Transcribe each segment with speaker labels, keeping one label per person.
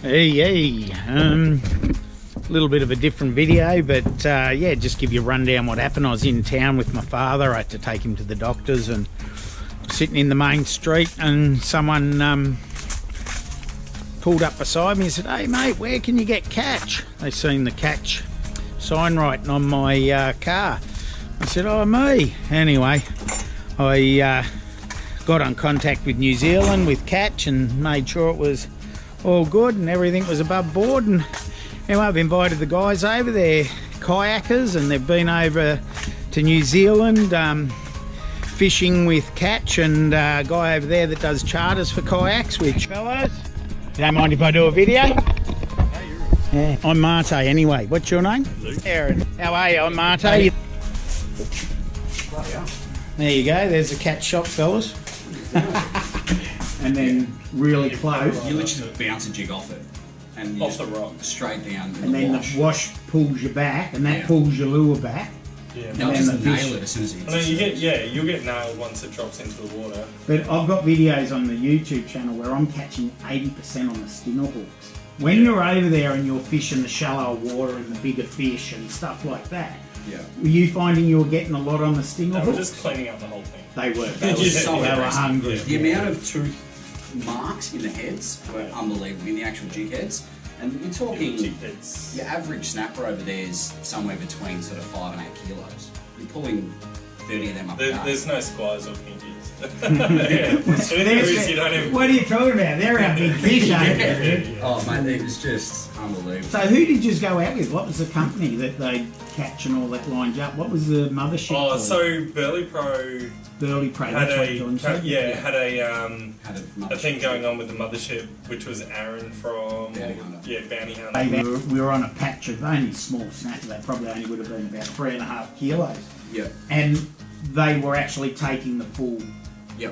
Speaker 1: Hey, little bit of a different video, but yeah, just give you a rundown what happened. I was in town with my father. I had to take him to the doctors, and sitting in the main street, and someone pulled up beside me and said, "Hey mate, where can you get catch?" They seen the catch sign writing on my car. I said, "Oh, me." Anyway, I got on contact with New Zealand with catch and made sure it was all good and everything was above board. And anyway, I've invited the guys over there, kayakers, and they've been over to New Zealand fishing with catch, and a guy over there that does charters for kayaks. Which, fellas, you don't mind if I do a video? Yeah, I'm Marty anyway. What's your name? Luke. Aaron. How are you? I'm Marty. Hey. There you go, there's a catch shop, fellas. And then really close.
Speaker 2: You literally bounce a jig off it. And
Speaker 3: off the rock.
Speaker 2: Straight down.
Speaker 1: And then the wash pulls you back, and that pulls your lure back.
Speaker 3: Yeah,
Speaker 1: and
Speaker 2: they'll
Speaker 1: then
Speaker 2: just
Speaker 1: the
Speaker 2: nail
Speaker 1: fish.
Speaker 2: it as soon as it hits.
Speaker 3: I mean, you'll get nailed once it drops into the water.
Speaker 1: But I've got videos on the YouTube channel where I'm catching 80% on the stinger hooks. When you're over there and you're fishing the shallow water and the bigger fish and stuff like that, were you finding you were getting a lot on the stinger
Speaker 3: They
Speaker 1: hooks?
Speaker 3: were just cleaning up the whole thing.
Speaker 1: They were.
Speaker 2: They were
Speaker 1: Hungry.
Speaker 2: The amount of tooth marks in the heads were unbelievable, in the actual jig heads. And you're talking, your average snapper over there is somewhere between sort of 5 and 8 kilos. You're pulling 30 of them up.
Speaker 3: There's no squires or pinkies.
Speaker 1: What are you talking about? They're our big fish, aren't they?
Speaker 2: Oh mate, it was just unbelievable.
Speaker 1: So who did you go out with? What was the company that they catch and all that lines up? What was the mothership called?
Speaker 3: So berleypro.
Speaker 1: Berleypro,
Speaker 3: Had
Speaker 1: that's what John said.
Speaker 3: had a thing going on with the mothership, which was Aaron from Bounty Hunter.
Speaker 1: We were on a patch of only small snappers. They probably only would have been about 3.5 kilos.
Speaker 2: Yeah.
Speaker 1: And they were actually taking the full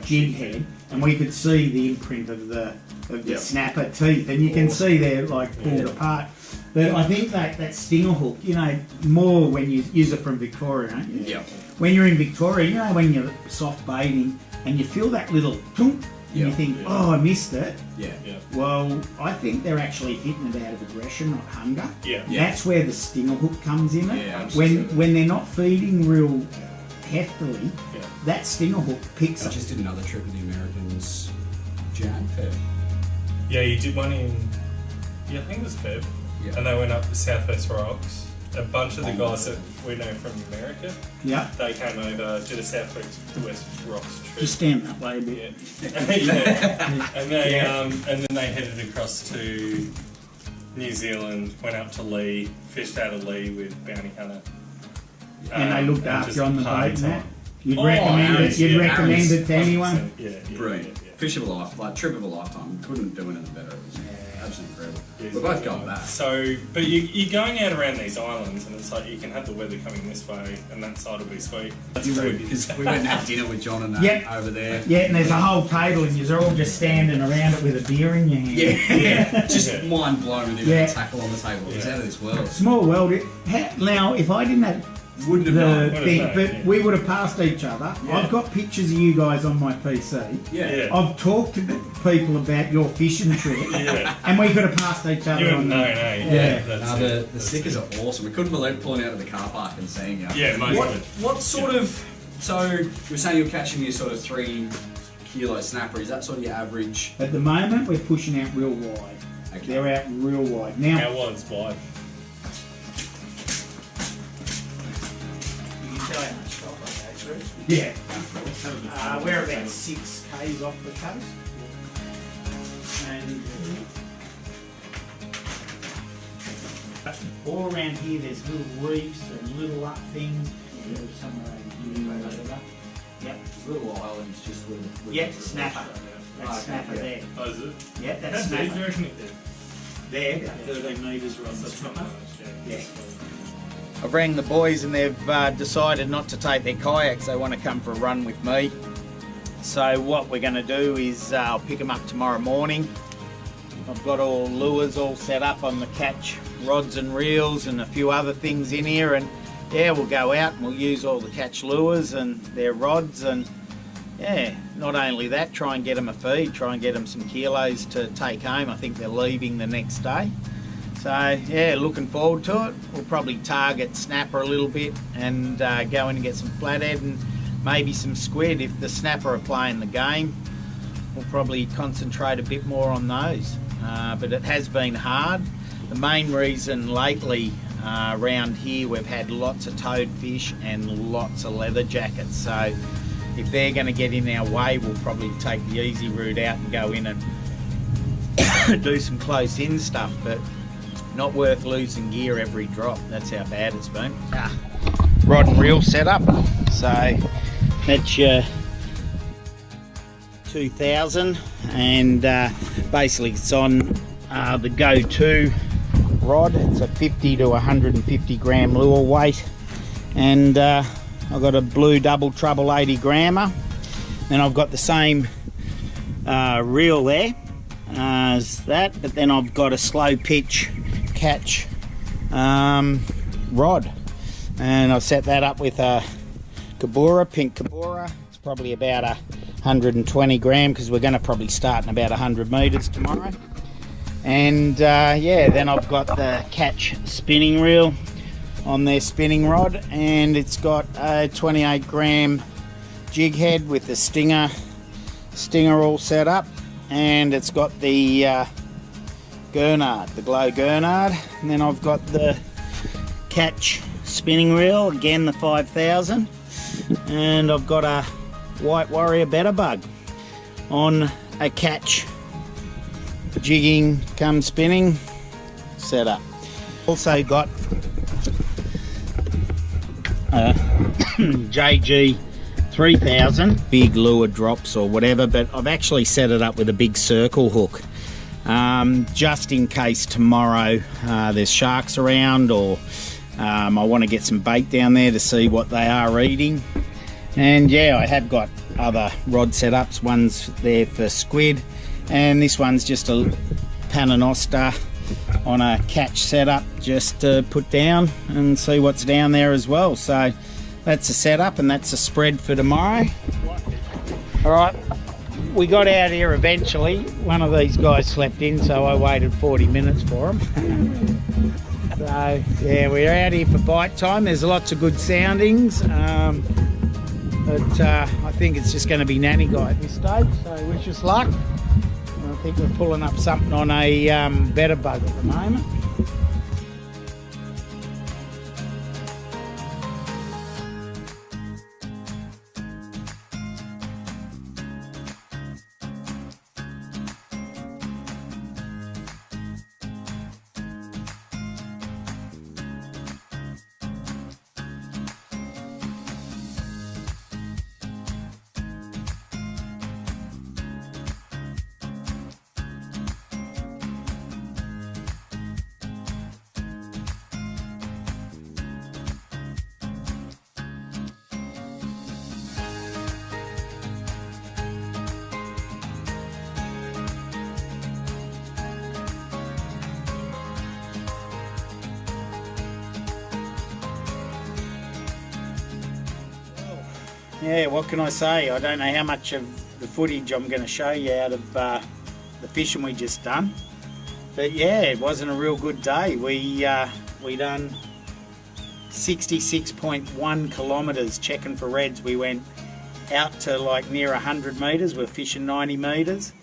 Speaker 1: jig head, and we could see the imprint of the snapper teeth, and you can see they're like pulled apart. But I think that stinger hook, you know, more when you use it from Victoria, don't you?
Speaker 2: Yeah.
Speaker 1: When you're in Victoria, you know, when you're soft baiting and you feel that little thunk, and you think, oh, I missed it.
Speaker 2: Yeah.
Speaker 1: Well, I think they're actually hitting it out of aggression, not hunger.
Speaker 3: Yeah.
Speaker 1: That's where the stinger hook comes in.
Speaker 2: Yeah,
Speaker 1: when they're not feeding real heftily, that stinger hook picks
Speaker 2: I
Speaker 1: up.
Speaker 2: just did another trip with the Americans, Feb.
Speaker 3: Yeah, you did one in, I think it was Feb. Yeah. And they went up to Southwest Rocks. A bunch of the guys that we know from America, they came over, did a Southwest Rocks trip.
Speaker 1: Just stand that way a bit.
Speaker 3: And then they headed across to New Zealand, went up to Lee, fished out of Lee with Bounty Hunter.
Speaker 1: And they looked after you on the boat and that? You'd recommend it to anyone?
Speaker 3: Yeah.
Speaker 2: Brilliant. Fish of a life, like trip of a lifetime. Couldn't do anything better. It was absolutely incredible. We're both going back.
Speaker 3: So, but you're going out around these islands, and it's like you can have the weather coming this way, and that side will be sweet.
Speaker 2: You would, because we went and had dinner with John and over there.
Speaker 1: Yeah, and there's a whole table, and you're all just standing around it with a beer in your hand.
Speaker 2: Just mind blown with the tackle on the table. It's out of this world.
Speaker 1: Small world. Now, if I didn't have
Speaker 2: wouldn't have
Speaker 1: the thing, but we would have passed each other. I've got pictures of you guys on my PC. I've talked to the people about your fishing trip, and we could have passed each other.
Speaker 2: The stickers are awesome. We couldn't believe pulling out of the car park and seeing you.
Speaker 3: Yeah,
Speaker 2: what sort of? So you were saying you're catching your sort of 3 kilo snapper. Is that sort of your average?
Speaker 1: At the moment, we're pushing out real wide. Okay. They're out real wide now.
Speaker 3: How wide's wide?
Speaker 1: Yeah, we're about 6 k's off the coast, and all around here there's little reefs and little up things. Somewhere over here. Yep.
Speaker 2: Little islands just with.
Speaker 1: Snapper. That's snapper there.
Speaker 3: Oh, is it?
Speaker 1: Yeah, that's snapper.
Speaker 3: Do you reckon it did?
Speaker 1: There, 13 metres around the snapper. Yeah.
Speaker 4: I've rang the boys and they've decided not to take their kayaks. They want to come for a run with me. So what we're going to do is I'll pick them up tomorrow morning. I've got all lures all set up on the catch rods and reels and a few other things in here, and we'll go out and we'll use all the catch lures and their rods and yeah, not only that, try and get them a feed, try and get them some kilos to take home. I think they're leaving the next day. So yeah, looking forward to it. We'll probably target snapper a little bit and go in and get some flathead and maybe some squid. If the snapper are playing the game, we'll probably concentrate a bit more on those. But it has been hard. The main reason lately around here we've had lots of toadfish and lots of leather jackets. So if they're going to get in our way, we'll probably take the easy route out and go in and do some close in stuff. But not worth losing gear every drop. That's how bad it's been. Rod and reel setup. So that's your 2000, and basically it's on the go-to rod. It's a 50 to 150 gram lure weight, and I've got a blue double trouble 80 grammer. Then I've got the same reel there as that, but then I've got a slow pitch catch rod, and I've set that up with a Kabura, pink Kabura. It's probably about 120 gram because we're going to probably start in about 100 meters tomorrow. And yeah, then I've got the catch spinning reel on their spinning rod, and it's got a 28 gram jig head with the stinger all set up, and it's got the Gurnard, the glow Gurnard. And then I've got the catch spinning reel, again the 5000, and I've got a White Warrior better bug on a catch jigging come spinning setup. Also got a JG 3000 big lure drops or whatever, but I've actually set it up with a big circle hook. Just in case tomorrow there's sharks around, or I want to get some bait down there to see what they are eating. And yeah, I have got other rod setups. One's there for squid, and this one's just a Paternoster on a catch setup just to put down and see what's down there as well. So that's a setup, and that's a spread for tomorrow. All right. We got out here eventually. One of these guys slept in, so I waited 40 minutes for him. So yeah, we're out here for bite time. There's lots of good soundings, but I think it's just going to be nanny guy at this stage, so wish us luck. I think we're pulling up something on a better bug at the moment. Yeah, what can I say? I don't know how much of the footage I'm going to show you out of the fishing we just done. But yeah, it wasn't a real good day. We done 66.1 kilometres checking for reds. We went out to like near 100 metres. We're fishing 90 metres.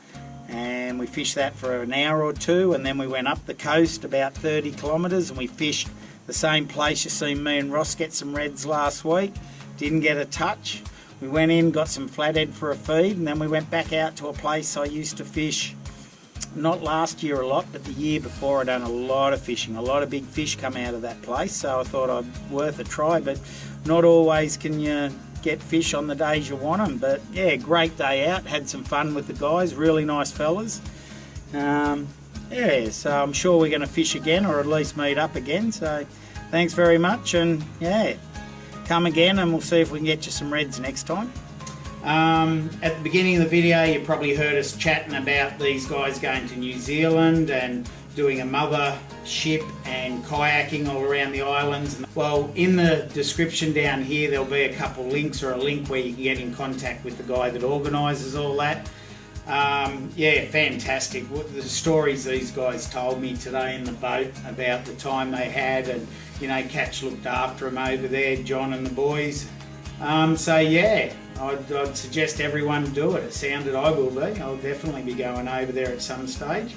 Speaker 4: And we fished that for an hour or two. And then we went up the coast about 30 kilometres and we fished the same place you seen me and Ross get some reds last week. Didn't get a touch. We went in, got some flathead for a feed, and then we went back out to a place I used to fish, not last year a lot, but the year before. I done a lot of fishing. A lot of big fish come out of that place, so I thought I'd worth a try, but not always can you get fish on the days you want them. But yeah, great day out. Had some fun with the guys, really nice fellas. Yeah, so I'm sure we're going to fish again, or at least meet up again. So thanks very much, and yeah, come again and we'll see if we can get you some reds next time.
Speaker 1: At the beginning of the video, you probably heard us chatting about these guys going to New Zealand and doing a mother ship and kayaking all around the islands. Well, in the description down here, there'll be a couple links or a link where you can get in contact with the guy that organises all that. Yeah, fantastic. The stories these guys told me today in the boat about the time they had, and you know, Catch looked after them over there, John and the boys. So yeah, I'd suggest everyone do it. It sounded I will be. I'll definitely be going over there at some stage.